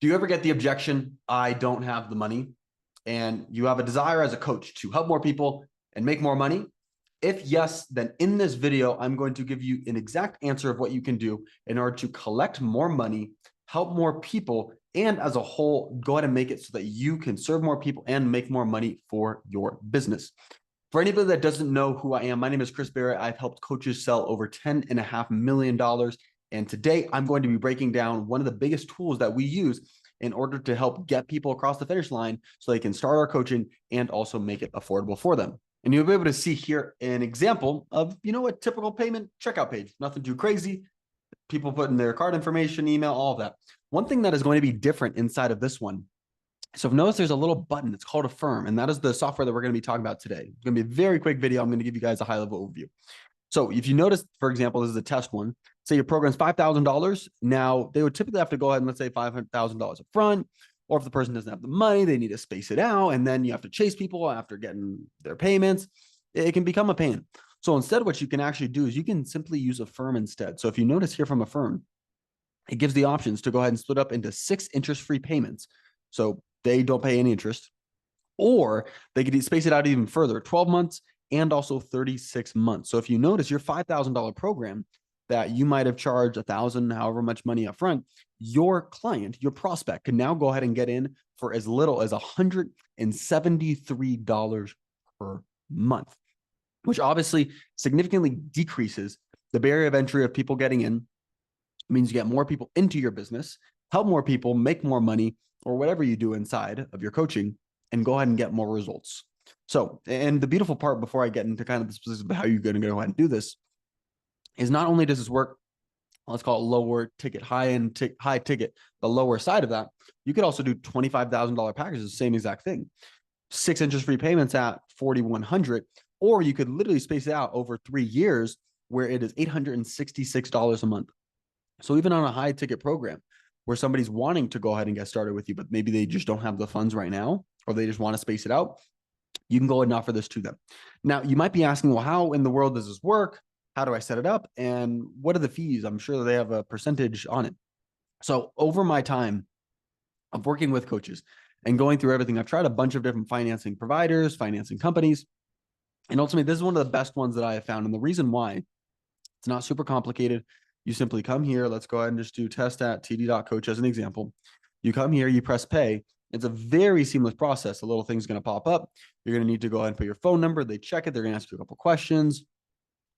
Do you ever get the objection, I don't have the money, and you have a desire as a coach to help more people and make more money? If yes, then in this video, I'm going to give you an exact answer of what you can do in order to collect more money, help more people, and as a whole, go ahead and make it so that you can serve more people and make more money for your business. For anybody that doesn't know who I am, my name is Chris Barrett. I've helped coaches sell over $10.5 million. And today I'm going to be breaking down one of the biggest tools that we use in order to help get people across the finish line so they can start our coaching and also make it affordable for them. And you'll be able to see here an example of, a typical payment checkout page. Nothing too crazy. People put in their card information, email, all of that. One thing that is going to be different inside of this one. So notice there's a little button. It's called Affirm, and that is the software that we're going to be talking about today. It's going to be a very quick video. I'm going to give you guys a high-level overview. So if you notice, for example, this is a test one. Say your program's $5,000. Now, they would typically have to go ahead and let's say $500,000 up front, or if the person doesn't have the money, they need to space it out, and then you have to chase people after getting their payments. It can become a pain. So instead, what you can actually do is you can simply use Affirm instead. So if you notice here from Affirm, it gives the options to go ahead and split up into 6 interest-free payments. So they don't pay any interest, or they could space it out even further, 12 months and also 36 months. So if you notice your $5,000 program that you might have charged $1,000, however much money up front, your client, your prospect can now go ahead and get in for as little as $173 per month, which obviously significantly decreases the barrier of entry of people getting in. It means you get more people into your business, help more people, make more money, or whatever you do inside of your coaching, and go ahead and get more results. So, and the beautiful part before I get into kind of the specifics of how you're going to go ahead and do this is not only does this work, let's call it lower ticket, high ticket, the lower side of that, you could also do $25,000 packages, the same exact thing. 6 interest-free payments at $4,100, or you could literally space it out over 3 years where it is $866 a month. So even on a high ticket program where somebody's wanting to go ahead and get started with you, but maybe they just don't have the funds right now, or they just want to space it out, you can go ahead and offer this to them. Now, you might be asking, well, how in the world does this work? How do I set it up? And what are the fees? I'm sure they have a percentage on it. So over my time of working with coaches and going through everything, I've tried a bunch of different financing providers, financing companies. And ultimately, this is one of the best ones that I have found. And the reason why, it's not super complicated. You simply come here. Let's go ahead and just do test at td.coach as an example. You come here, you press pay. It's a very seamless process. A little thing's going to pop up. You're going to need to go ahead and put your phone number. They check it. They're going to ask you a couple questions.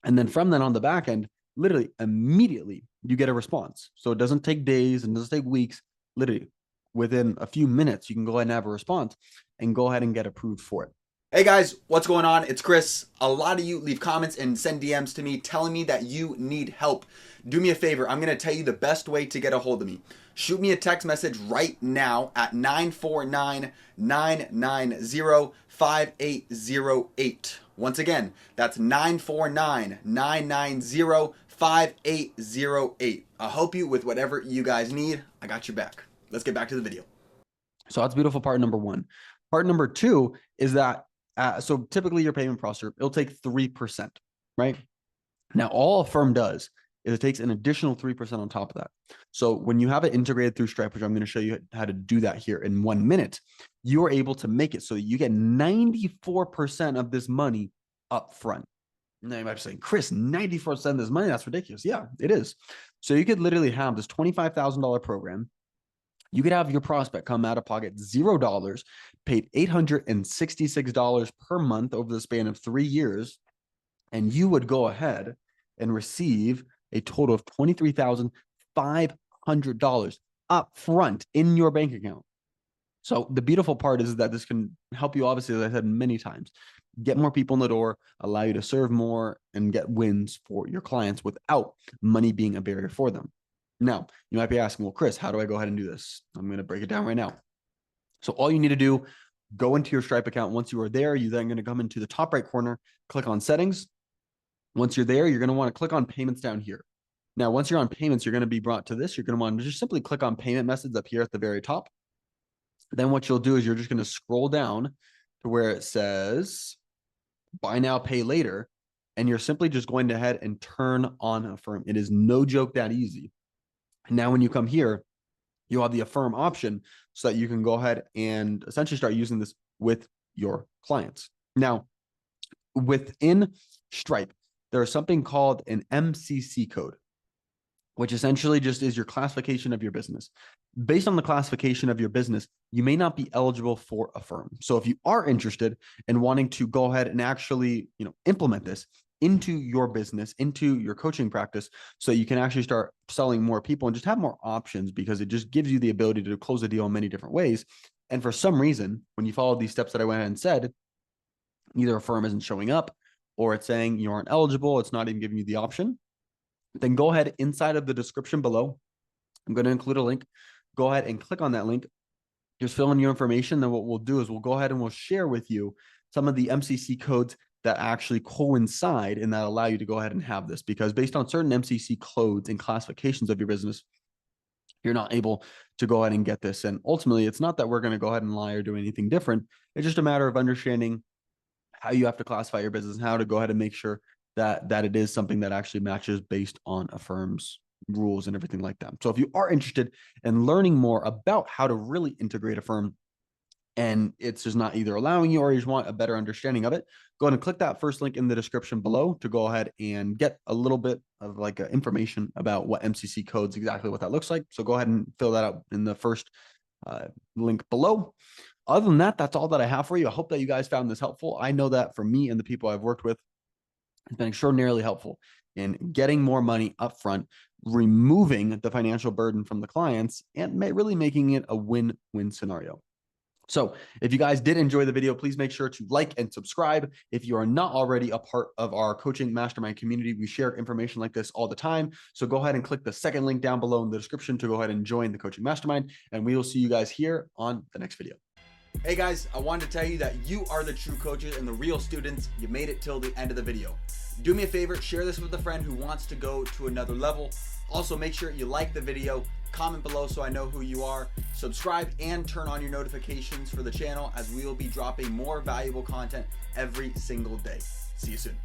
And then from then on the back end, literally immediately you get a response. So it doesn't take days and doesn't take weeks. Literally within a few minutes, you can go ahead and have a response and go ahead and get approved for it. Hey guys, what's going on? It's Chris. A lot of you leave comments and send DMs to me telling me that you need help. Do me a favor. I'm going to tell you the best way to get a hold of me. Shoot me a text message right now at 949-990-5808. Once again, that's 949-990-5808. I'll help you with whatever you guys need. I got your back. Let's get back to the video. So that's beautiful part number one. Part number two is that so typically your payment processor, it'll take 3%, right? Now, all Affirm does is it takes an additional 3% on top of that. So when you have it integrated through Stripe, which I'm going to show you how to do that here in 1 minute, you are able to make it so that you get 94% of this money up front. Now you might be saying, Chris, 94% of this money, that's ridiculous. Yeah, it is. So you could literally have this $25,000 program. You could have your prospect come out of pocket $0, paid $866 per month over the span of 3 years, and you would go ahead and receive a total of $23,500 up front in your bank account. So the beautiful part is that this can help you, obviously, as I said many times, get more people in the door, allow you to serve more, and get wins for your clients without money being a barrier for them. Now, you might be asking, well, Chris, how do I go ahead and do this? I'm going to break it down right now. So all you need to do, go into your Stripe account. Once you are there, you're then going to come into the top right corner, click on settings. Once you're there, you're going to want to click on payments down here. Now, once you're on payments, you're going to be brought to this. You're going to want to just simply click on payment methods up here at the very top. Then what you'll do is you're just going to scroll down to where it says buy now, pay later. And you're simply just going ahead and turn on Affirm. It is no joke that easy. Now, when you come here, you'll have the Affirm option so that you can go ahead and essentially start using this with your clients. Now, within Stripe, there's something called an MCC code, which essentially just is your classification of your business. Based on the classification of your business, you may not be eligible for Affirm. So if you are interested in wanting to go ahead and actually, implement this into your business, into your coaching practice, so you can actually start selling more people and just have more options, because it just gives you the ability to close a deal in many different ways. And for some reason, when you follow these steps that I went ahead and said, either Affirm isn't showing up, or it's saying you aren't eligible, it's not even giving you the option, then go ahead inside of the description below. I'm going to include a link. Go ahead and click on that link. Just fill in your information. Then what we'll do is we'll go ahead and we'll share with you some of the MCC codes that actually coincide and that allow you to go ahead and have this, because based on certain MCC codes and classifications of your business, you're not able to go ahead and get this. And ultimately, it's not that we're going to go ahead and lie or do anything different. It's just a matter of understanding how you have to classify your business and how to go ahead and make sure that it is something that actually matches based on Affirm's rules and everything like that. So if you are interested in learning more about how to really integrate Affirm, and it's just not either allowing you or you just want a better understanding of it, go ahead and click that first link in the description below to go ahead and get a little bit of information about what MCC codes, exactly what that looks like. So go ahead and fill that out in the first link below. Other than that, that's all that I have for you. I hope that you guys found this helpful. I know that for me and the people I've worked with, it's been extraordinarily helpful in getting more money up front, removing the financial burden from the clients, and really making it a win-win scenario. So if you guys did enjoy the video, please make sure to like and subscribe. If you are not already a part of our coaching mastermind community, we share information like this all the time. So go ahead and click the second link down below in the description to go ahead and join the coaching mastermind. And we will see you guys here on the next video. Hey guys, I wanted to tell you that you are the true coaches and the real students. You made it till the end of the video. Do me a favor, share this with a friend who wants to go to another level. Also, make sure you like the video, comment below so I know who you are, subscribe, and turn on your notifications for the channel, as we will be dropping more valuable content every single day. See you soon.